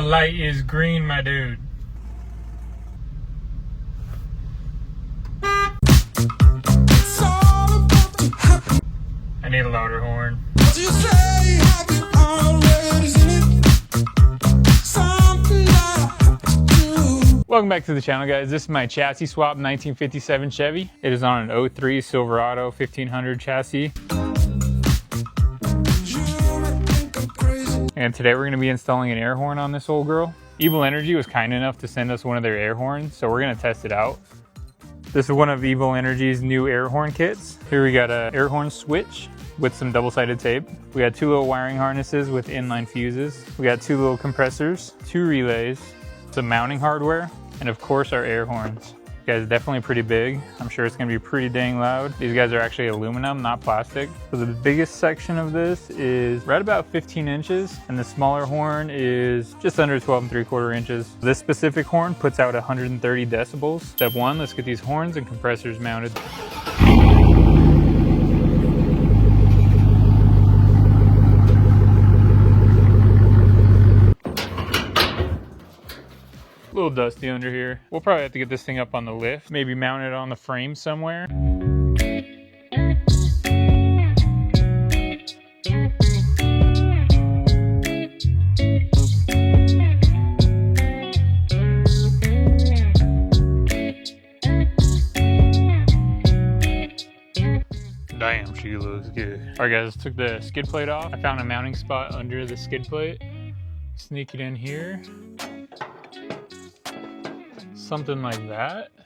light is green, my dude. I need a louder horn. Welcome back to the channel, guys. This is my chassis swap 1957 Chevy. It is on an 03 Silverado 1500 chassis. And today we're going to be installing an air horn on this old girl. EVILENERGY was kind enough to send us one of their air horns, so we're going to test it out. This is one of EVILENERGY's new air horn kits. Here we got an air horn switch with some double-sided tape. We got two little wiring harnesses with inline fuses. We got two little compressors, two relays, some mounting hardware, and of course our air horns. You guys, definitely pretty big. I'm sure it's gonna be pretty dang loud. These guys are actually aluminum, not plastic. So the biggest section of this is right about 15 inches, and the smaller horn is just under 12 3/4 inches. This specific horn puts out 130 decibels. Step one, let's get these horns and compressors mounted. A little dusty under here. We'll probably have to get this thing up on the lift, maybe mount it on the frame somewhere. Damn, she looks good. All right, guys, took the skid plate off. I found a mounting spot under the skid plate. Sneak it in here. Something like that. I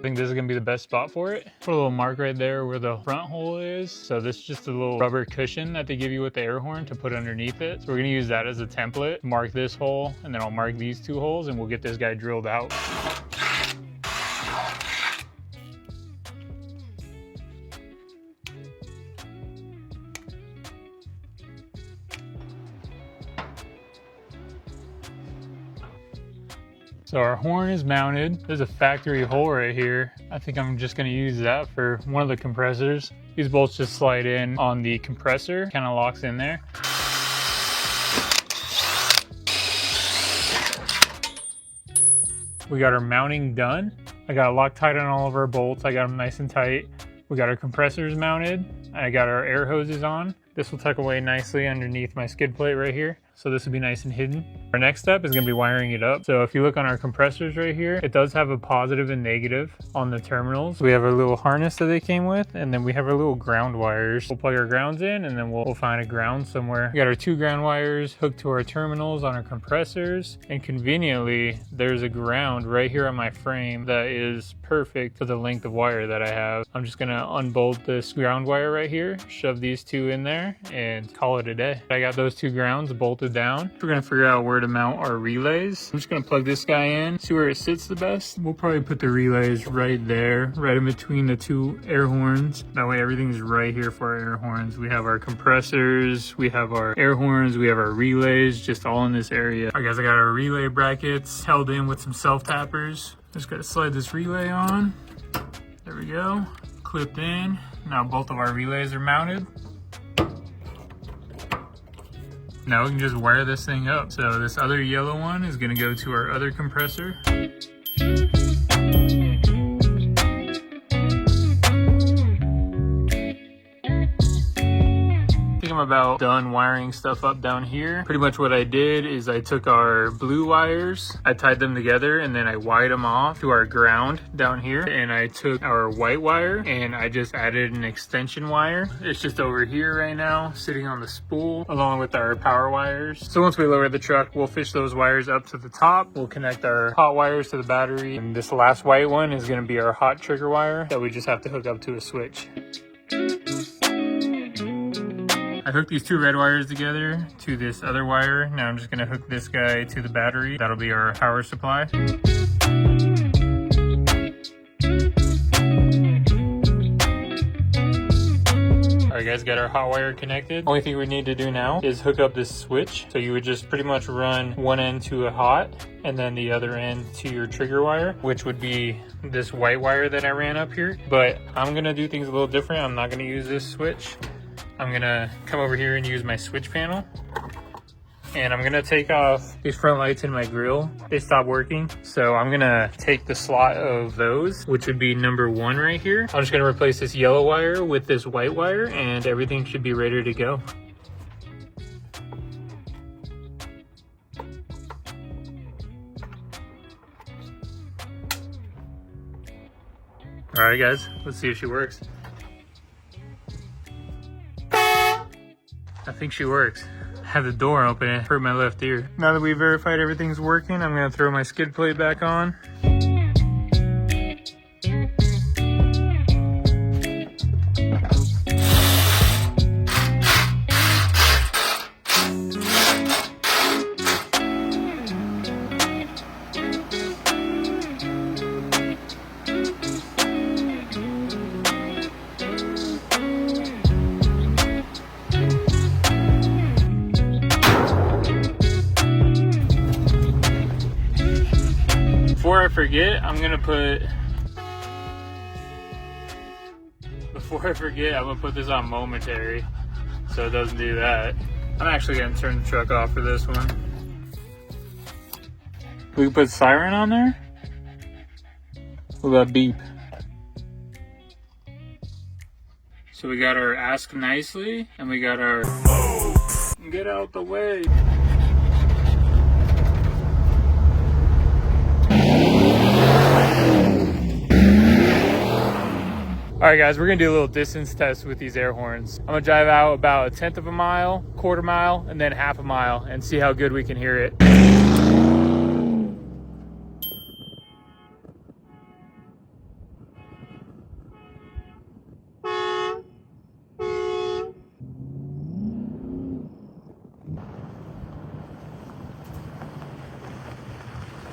think this is gonna be the best spot for it. Put a little mark right there where the front hole is. So this is just a little rubber cushion that they give you with the air horn to put underneath it. So we're gonna use that as a template. Mark this hole, and then I'll mark these two holes, and we'll get this guy drilled out. So our horn is mounted. There's a factory hole right here. I think I'm just gonna use that for one of the compressors. These bolts just slide in on the compressor, kind of locks in there. We got our mounting done. I got it Loctite on all of our bolts. I got them nice and tight. We got our compressors mounted. I got our air hoses on. This will tuck away nicely underneath my skid plate right here. So this will be nice and hidden. Our next step is gonna be wiring it up. So if you look on our compressors right here, it does have a positive and negative on the terminals. We have our little harness that they came with, and then we have our little ground wires. We'll plug our grounds in, and then we'll find a ground somewhere. We got our two ground wires hooked to our terminals on our compressors, and conveniently, there's a ground right here on my frame that is perfect for the length of wire that I have. I'm just gonna unbolt this ground wire right here, shove these two in there, and call it a day. I got those two grounds bolted down. We're gonna figure out where to mount our relays. I'm just gonna plug this guy in, see where it sits the best. We'll probably put the relays right there, right in between the two air horns. That way everything's right here for our air horns. We have our compressors, we have our air horns, we have our relays, just all in this area. All right, guys, I got our relay brackets held in with some self-tappers. Just gotta slide this relay on. There we go, clipped in. Now both of our relays are mounted. Now we can just wire this thing up. So this other yellow one is gonna go to our other compressor. I'm about done wiring stuff up down here. Pretty much what I did is I took our blue wires, I tied them together, and then I wired them off to our ground down here. And I took our white wire and I just added an extension wire. It's just over here right now, sitting on the spool along with our power wires. So once we lower the truck, we'll fish those wires up to the top. We'll connect our hot wires to the battery. And this last white one is gonna be our hot trigger wire that we just have to hook up to a switch. I hooked these two red wires together to this other wire. Now I'm just gonna hook this guy to the battery. That'll be our power supply. Alright guys, got our hot wire connected. Only thing we need to do now is hook up this switch. So you would just pretty much run one end to a hot and then the other end to your trigger wire, which would be this white wire that I ran up here. But I'm gonna do things a little different. I'm not gonna use this switch. I'm gonna come over here and use my switch panel. And I'm gonna take off these front lights in my grill. They stopped working. So I'm gonna take the slot of those, which would be number 1 right here. I'm just gonna replace this yellow wire with this white wire and everything should be ready to go. All right, guys, let's see if she works. I think she works. I had the door open and it hurt my left ear. Now that we verified everything's working, I'm gonna throw my skid plate back on. Before I forget, I'm gonna put this on momentary so it doesn't do that. I'm actually gonna turn the truck off for this one. We can put siren on there. What about beep? So we got our ask nicely and we got our get out the way. All right, guys, we're gonna do a little distance test with these air horns. I'm gonna drive out about 1/10 of a mile, 1/4 mile, and then 1/2 mile and see how good we can hear it.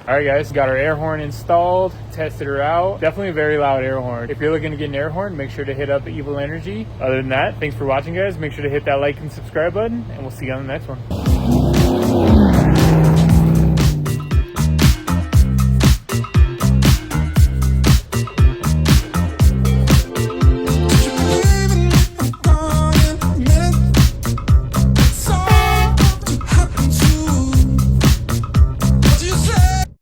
All right, guys, got our air horn installed, tested her out. Definitely a very loud air horn. If you're looking to get an air horn, make sure to hit up EVILENERGY. Other than that, thanks for watching, guys. Make sure to hit that like and subscribe button, and we'll see you on the next one.